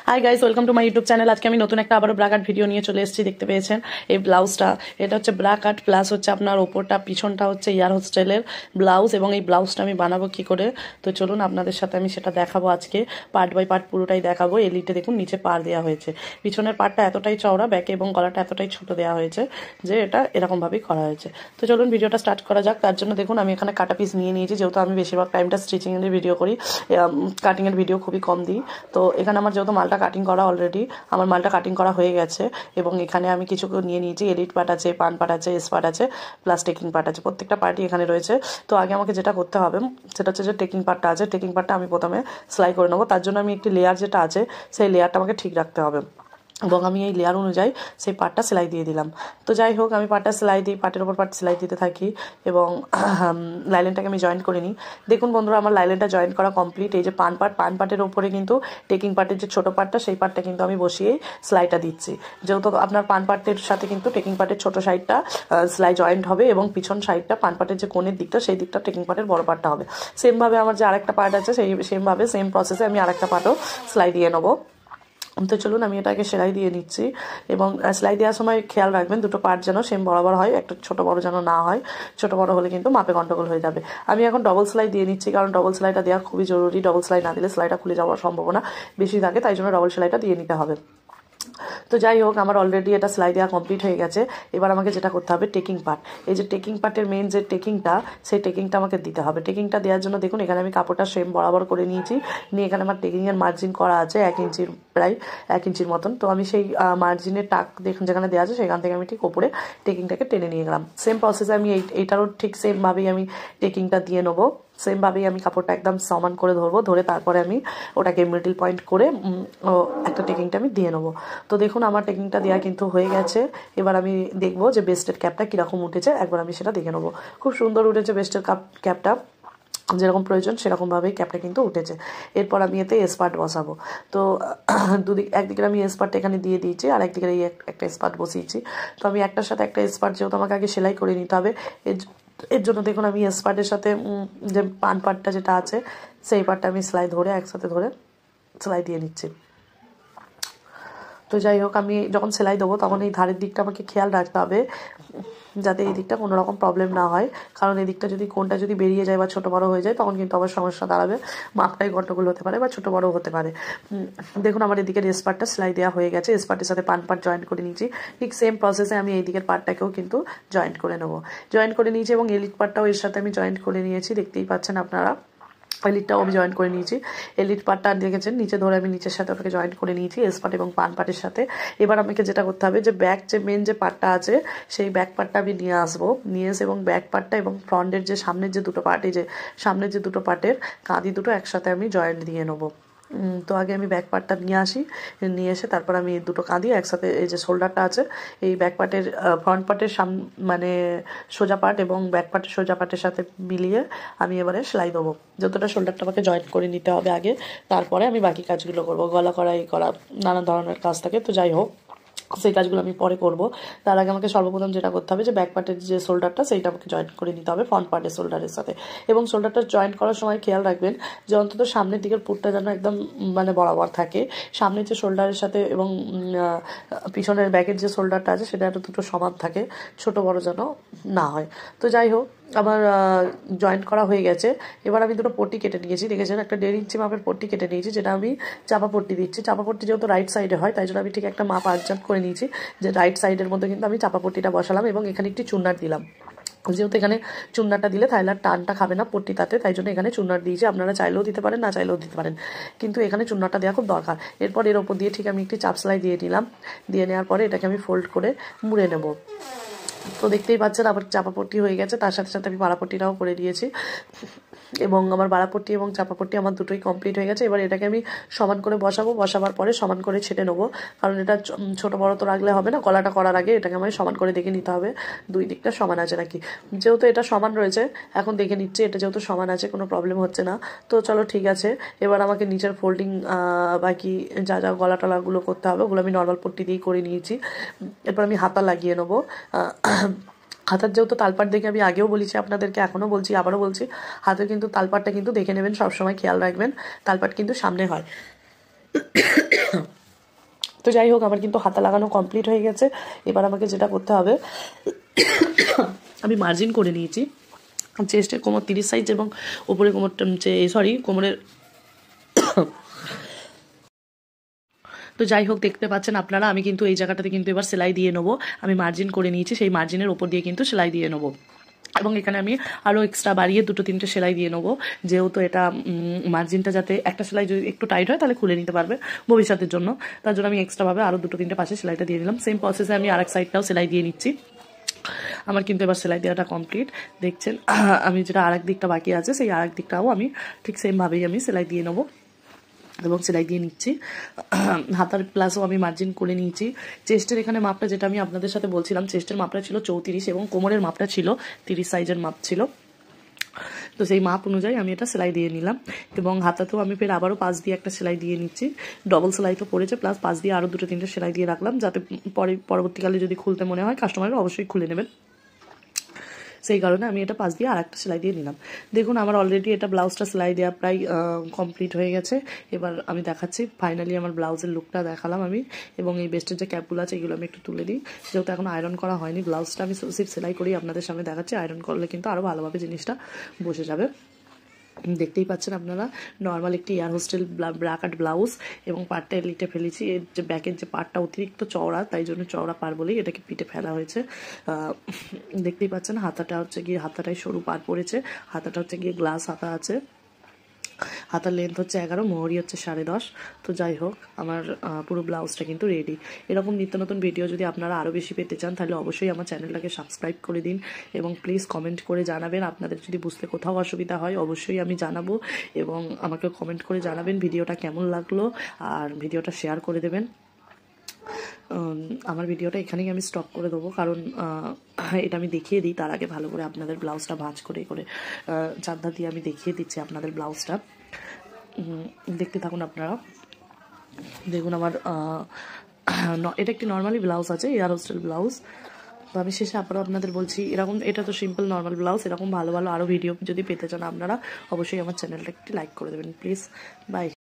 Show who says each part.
Speaker 1: Hi guys, welcome to my YouTube channel. আজকে আমি নতুন একটা আবারও ব্রা কাট ভিডিও নিয়ে চলে এসেছি। দেখতে পেয়েছেন এই ব্লাউজটা, এটা হচ্ছে ব্রা কাট প্লাস হচ্ছে আপনার ওপরটা পিছনটা হচ্ছে এয়ার হোস্টেলের ব্লাউজ। এবং এই ব্লাউজটা আমি বানাবো কি করে, তো চলুন আপনাদের সাথে আমি সেটা দেখাবো। আজকে পার্ট বাই পার্ট পুরোটাই দেখাবো। এলিটে দেখুন নিচে পাড় দেওয়া হয়েছে, পিছনের পার্টটা এতটাই চওড়া, ব্যাকে এবং গলাটা এতটাই ছোট দেওয়া হয়েছে যে এটা এরকমভাবেই করা হয়েছে। তো চলুন ভিডিওটা স্টার্ট করা যাক। তার জন্য দেখুন আমি এখানে কাটা পিস নিয়ে নিয়েছি, যেহেতু আমি বেশিরভাগ টাইমটা স্টিচিংয়ের ভিডিও করি, কাটিংয়ের ভিডিও খুবই কম দিই। তো এখানে আমার যেহেতু মালটা কাটিং করা অলরেডি, আমার মালটা কাটিং করা হয়ে গেছে। এবং এখানে আমি কিছু নিয়ে নিয়েছি, এলিট পার্ট আছে, পান পার্ট আছে, এস পার্ট আছে, প্লাস টেকিং পার্ট আছে। প্রত্যেকটা পার্টই এখানে রয়েছে। তো আগে আমাকে যেটা করতে হবে সেটা হচ্ছে যে টেকিং পার্টটা আছে, টেকিং পার্টটা আমি প্রথমে সেলাই করে নেবো। তার জন্য আমি একটি লেয়ার যেটা আছে সেই লেয়ারটা আমাকে ঠিক রাখতে হবে, এবং আমি এই লেয়ার অনুযায়ী সেই পার্টটা সেলাই দিয়ে দিলাম। তো যাই হোক, আমি পার্টটা সেলাই দিই, পার্টের ওপর পার্ট সেলাই দিতে থাকি এবং লাইলেনটাকে আমি জয়েন করে নিই। দেখুন বন্ধুরা, আমার লাইলেনটা জয়েন করা কমপ্লিট। এই যে পান পার্টের ওপরে কিন্তু টেকিং পার্টের যে ছোটো পার্টটা, সেই পার্টটা কিন্তু আমি বসিয়েই সেলাইটা দিচ্ছি। যেহেতু আপনার পান পার্টের সাথে কিন্তু টেকিং পার্টের ছোটো সাইডটা সেলাই জয়েন্ট হবে, এবং পিছন সাইডটা পান পার্টের যে কোণের দিকটা, সেই দিকটা টেকিং পার্টের বড় পার্টটা হবে। সেমভাবে আমার যে আরেকটা পার্ট আছে, সেই সেমভাবে সেম প্রসেসে আমি আরেকটা পার্টও সেলাই দিয়ে নেবো। তো চলুন আমি এটাকে সেলাই দিয়ে নিচ্ছি। এবং সেলাই দেওয়ার সময় খেয়াল রাখবেন দুটো পার্ট যেন সেম বরাবর হয়, একটা ছোটো বড় যেন না হয়। ছোটো বড় হলে কিন্তু মাপে গন্ডগোল হয়ে যাবে। আমি এখন ডবল সেলাই দিয়ে নিচ্ছি, কারণ ডবল সেলাইটা দেওয়া খুবই জরুরি। ডবল সেলাই না দিলে সেলাইটা খুলে যাওয়ার সম্ভাবনা বেশি থাকে, তাই জন্য ডবল সেলাইটা দিয়ে নিতে হবে। তো যাই হোক, আমার অলরেডি এটা সেলাই দেওয়া কমপ্লিট হয়ে গেছে। এবার আমাকে যেটা করতে হবে, টেকিং পার্ট, এই যে টেকিং পার্টের মেন যে টেকিংটা, সেই টেকিংটা আমাকে দিতে হবে। টেকিংটা দেওয়ার জন্য দেখুন এখানে আমি কাপড়টা সেম বরাবর করে নিয়েছি, নিয়ে এখানে আমার টেকিংয়ের মার্জিন করা আছে 1 ইঞ্চির, প্রায় 1 ইঞ্চির মতন। তো আমি সেই মার্জিনের টাক দেখুন যেখানে দেওয়া আছে, সেখান থেকে আমি ঠিক ওপরে টেকিংটাকে টেনে নিয়ে গেলাম। সেম প্রসেসে আমি এইটারও ঠিক সেমভাবেই আমি টেকিংটা দিয়ে নেবো। সেমভাবেই আমি কাপড়টা একদম সমান করে ধরবো, ধরে তারপরে আমি ওটাকে মিডল পয়েন্ট করে একটা টেকিংটা আমি দিয়ে নেবো। তো দেখুন আমার টেকিংটা দেওয়া কিন্তু হয়ে গেছে। এবার আমি দেখবো যে বেস্টের ক্যাপটা কীরকম উঠেছে, একবার আমি সেটা দেখে নেবো। খুব সুন্দর উঠেছে বেস্টের ক্যাপটা, যেরকম প্রয়োজন সেরকমভাবেই ক্যাপটা কিন্তু উঠেছে। এরপর আমি এতে এসপার্ট বসাবো। তো একদিকে আমি এসপার্ট এখানে দিয়ে দিয়েছি, আর একদিকে এই একটা এসপার্ট বসিয়েছি। তো আমি একটার সাথে একটা এসপার্ট, যেহেতু আমাকে আগে সেলাই করে নিতে হবে, এর জন্য দেখুন আমি এসপার্টের সাথে যে পান পার্টটা যেটা আছে, সেই পার্টটা আমি সেলাই ধরে একসাথে ধরে সেলাই দিয়ে নিচ্ছি। তো যাই হোক, আমি যখন সেলাই দেবো তখন এই ধারের দিকটা আমাকে খেয়াল রাখতে হবে, যাতে এই দিকটা কোনো রকম প্রবলেম না হয়। কারণ এই দিকটা যদি কোনটা যদি বেরিয়ে যায় বা ছোটো বড়ো হয়ে যায়, তখন কিন্তু আবার সমস্যা দাঁড়াবে, মাপটাই গন্ডগোল হতে পারে বা ছোটো বড়ো হতে পারে। দেখুন আমার এদিকের এসপার্টটা সেলাই দেওয়া হয়ে গেছে, এসপার্টের সাথে পান পার্ট জয়েন্ট করে নিয়েছি। ঠিক সেম প্রসেসে আমি এই দিকের পার্টটাকেও কিন্তু জয়েন্ট করে নেবো। জয়েন্ট করে নিয়েছি এবং এলিট পার্টটাও এর সাথে আমি জয়েন্ট করে নিয়েছি, দেখতেই পাচ্ছেন আপনারা। এলিটটাও আমি জয়েন করে নিয়েছি। এলিট পার্টটা দেখেছেন নিচে ধরে আমি নিচের সাথে ওটাকে জয়েন করে নিয়েছি এস পার্ট এবং পান পার্টের সাথে। এবার আমাকে যেটা করতে হবে, যে ব্যাক যে মেন যে পার্টটা আছে, সেই ব্যাক পার্টটা আমি নিয়ে আসবো, নিয়ে এসে এবং ব্যাক পার্টটা এবং ফ্রন্টের যে সামনের যে দুটো পার্ট, এই যে সামনের যে দুটো পার্টের কাঁধি দুটো একসাথে আমি জয়েন্ট দিয়ে নেবো। তো আগে আমি ব্যাক পার্টটা নিয়ে আসি, নিয়ে এসে তারপর আমি দুটো কাঁধি একসাথে, এই যে শোল্ডারটা আছে, এই ব্যাক পার্টের ফ্রন্ট পার্টের মানে সোজা পার্ট এবং ব্যাক পার্টের সোজা পার্টের সাথে মিলিয়ে আমি এবারে সেলাই দেবো। যতটা শোল্ডারটা আমাকে জয়েন্ট করে নিতে হবে আগে, তারপরে আমি বাকি কাজগুলো করবো। গলা করা, এই করা, নানা ধরনের কাজ থাকে। তো যাই হোক, সেই কাজগুলো আমি পরে করব। তার আগে আমাকে সর্বপ্রথম যেটা করতে হবে, যে ব্যাক পার্টের যে শোল্ডারটা, সেইটা আমাকে জয়েন্ট করে নিতে হবে ফ্রন্ট পার্টের শোল্ডারের সাথে। এবং শোল্ডারটা জয়েন্ট করার সময় খেয়াল রাখবেন যে অন্তত সামনের দিকের পুটটা যেন একদম মানে বরাবর থাকে, সামনের যে শোল্ডারের সাথে, এবং পিছনের ব্যাকের যে শোল্ডারটা আছে সেটা একটা দুটো সমান থাকে, ছোট বড় যেন না হয়। তো যাই হোক, আমার জয়েন্ট করা হয়ে গেছে। এবার আমি দুটো পট্টি কেটে নিয়েছি, দেখেছেন একটা 1.5 ইঞ্চি মাপের পট্টি কেটে নিয়েছি, যেটা আমি চাপা পট্টি দিচ্ছি। চাপা পট্টি যেহেতু রাইট সাইডে হয়, তাই জন্য আমি ঠিক একটা মাপ অ্যাডজাস্ট করে নিয়েছি, যে রাইট সাইডের মধ্যে কিন্তু আমি চাপা পট্টিটা বসালাম, এবং এখানে একটি চুন্নার দিলাম। যেহেতু এখানে চুন্নাটা দিলে তাহলে আর টানটা খাবে না পট্টিটাতে, তাই জন্য এখানে চুন্নার দিয়েছি। আপনারা চাইলেও দিতে পারেন, না চাইলেও দিতে পারেন, কিন্তু এখানে চুন্নাটা দেওয়া খুব দরকার। এরপর এর ওপর দিয়ে ঠিক আমি একটি চাপ সেলাই দিয়ে নিলাম। দিয়ে নেওয়ার পরে এটাকে আমি ফোল্ড করে মুড়ে নেব। তো দেখতেই পাচ্ছেন আবার চাপাপট্টি হয়ে গেছে, তার সাথে সাথে আমি বাড়াপট্টিটাও করে দিয়েছি, এবং আমার বাড়াপট্টি এবং চাপাপট্টি আমার দুটোই কমপ্লিট হয়ে গেছে। এবার এটাকে আমি সমান করে বসাবো, বসাবার পরে সমান করে ছেটে নেবো, কারণ এটা ছোটো বড়ো তো রাখলে হবে না। গলাটা করার আগে এটাকে আমি সমান করে দেখে নিতে হবে দুই দিকটা সমান আছে নাকি। যেহেতু এটা সমান রয়েছে, এখন দেখে নিচ্ছি এটা যেহেতু সমান আছে, কোনো প্রবলেম হচ্ছে না। তো চলো ঠিক আছে, এবার আমাকে নিচের ফোল্ডিং বাকি যা যা গলা টলাগুলো করতে হবে, ওগুলো আমি নর্মাল পট্টি দিয়েই করে নিয়েছি। এরপর আমি হাতা লাগিয়ে নেবো। হাতের যেহেতু তালপাট দেখে, আমি আগেও বলেছি আপনাদেরকে, এখনও বলছি, আবারও বলছি, হাতের কিন্তু তালপাটটা কিন্তু দেখে নেবেন, সবসময় খেয়াল রাখবেন তালপাট কিন্তু সামনে হয়। তো যাই হোক, আমার কিন্তু হাতা লাগানো কমপ্লিট হয়ে গেছে। এবার আমাকে যেটা করতে হবে, আমি মার্জিন করে নিয়েছি চেস্টের কোমর 30 সাইজ এবং ওপরে কোমরটা কোমরের তো যাই হোক, দেখতে পাচ্ছেন আপনারা, আমি কিন্তু এই জায়গাটাতে কিন্তু এবার সেলাই দিয়ে নেবো। আমি মার্জিন করে নিয়েছি, সেই মার্জিনের ওপর দিয়ে কিন্তু সেলাই দিয়ে নেবো এবং এখানে আমি আরও এক্সট্রা বাড়িয়ে 2-3টে সেলাই দিয়ে নেবো, যেহেতু এটা মার্জিনটা যাতে একটা সেলাই যদি একটু টাইট হয় তাহলে খুলে নিতে পারবে ভবিষ্যতের জন্য। তার জন্য আমি এক্সট্রাভাবে আরও 2-3টে পাশে সেলাইটা দিয়ে দিলাম। সেম প্রসেসে আমি আরেক সাইডটাও সেলাই দিয়ে নিচ্ছি। আমার কিন্তু এবার সেলাই দেওয়াটা কমপ্লিট। দেখছেন আমি যেটা আরেক দিকটা বাকি আছে, সেই আরেক দিকটাও আমি ঠিক সেমভাবেই আমি সেলাই দিয়ে নেবো এবং সেলাই দিয়ে নিচ্ছি। হাতার প্লাসও আমি মার্জিন করে নিয়েছি। চেস্টের এখানে মাপটা যেটা আমি আপনাদের সাথে বলছিলাম, চেস্টের মাপটা ছিল 34 এবং কোমরের মাপটা ছিল 30 সাইজের মাপ ছিল। তো সেই মাপ অনুযায়ী আমি এটা সেলাই দিয়ে নিলাম এবং হাতাতেও আমি ফের আবারও 5 দিয়ে একটা সেলাই দিয়ে নিচ্ছি। ডবল সেলাই তো পড়েছে, প্লাস 5 দিয়ে আরও 2-3টে সেলাই দিয়ে রাখলাম, যাতে পরবর্তীকালে যদি খুলতে মনে হয় কাস্টমাররা অবশ্যই খুলে নেবেন। সেই কারণে আমি এটা 5 দিয়ে আর একটা সেলাই দিয়ে নিলাম। দেখুন আমার অলরেডি এটা ব্লাউজটা সেলাই দেওয়া প্রায় কমপ্লিট হয়ে গেছে। এবার আমি দেখাচ্ছি, ফাইনালি আমার ব্লাউজের লুকটা দেখালাম আমি, এবং এই বেস্টের যে ক্যাপগুলো আছে এগুলো আমি একটু তুলে দিই, যেহেতু এখন আয়রন করা হয়নি। ব্লাউজটা আমি সির্ফ সেলাই করেই আপনাদের সামনে দেখাচ্ছি, আয়রন করলে কিন্তু আরও ভালোভাবে জিনিসটা বসে যাবে। দেখতেই পাচ্ছেন আপনারা, নর্মাল একটি এয়ার হোস্টেল ব্রা-কাট ব্লাউজ এবং পাড়টা এলিটে ফেলেছি। এর যে ব্যাকের যে পাড়টা অতিরিক্ত চওড়া, তাই জন্য চওড়া পাড় বলেই এটাকে পিটে ফেলা হয়েছে। দেখতেই পাচ্ছেন হাতাটা হচ্ছে গিয়ে, হাতাটাই সরু পাড় পড়েছে, হাতাটা হচ্ছে গিয়ে গ্লাস হাতা আছে। হাতার লেন্থ হচ্ছে 11, মোহরি হচ্ছে 10.5। তো যাই হোক, আমার পুরো ব্লাউজটা কিন্তু রেডি। এরকম নিত্য নতুন ভিডিও যদি আপনারা আরও বেশি পেতে চান, তাহলে অবশ্যই আমার চ্যানেলটাকে সাবস্ক্রাইব করে দিন এবং প্লিজ কমেন্ট করে জানাবেন। আপনাদের যদি বুঝতে কোথাও অসুবিধা হয় অবশ্যই আমি জানাবো, এবং আমাকে কমেন্ট করে জানাবেন ভিডিওটা কেমন লাগলো, আর ভিডিওটা শেয়ার করে দেবেন। আমার ভিডিওটা এখানেই আমি স্টপ করে দেবো, কারণ এটা আমি দেখিয়ে দিই তার আগে ভালো করে আপনাদের ব্লাউজটা ভাঁজ করে চাঁদা দিয়ে আমি দেখিয়ে দিচ্ছি আপনাদের ব্লাউজটা। দেখতে থাকুন আপনারা। দেখুন আমার এটা একটি নর্মালি ব্লাউজ আছে, এয়ার হোস্টেল ব্লাউজ। তো আমি শেষে আবারও আপনাদের বলছি, এরকম এটা তো সিম্পল নর্মাল ব্লাউজ, এরকম ভালো ভালো আরও ভিডিও যদি পেতে চান আপনারা অবশ্যই আমার চ্যানেলটা একটি লাইক করে দেবেন প্লিজ। বাই।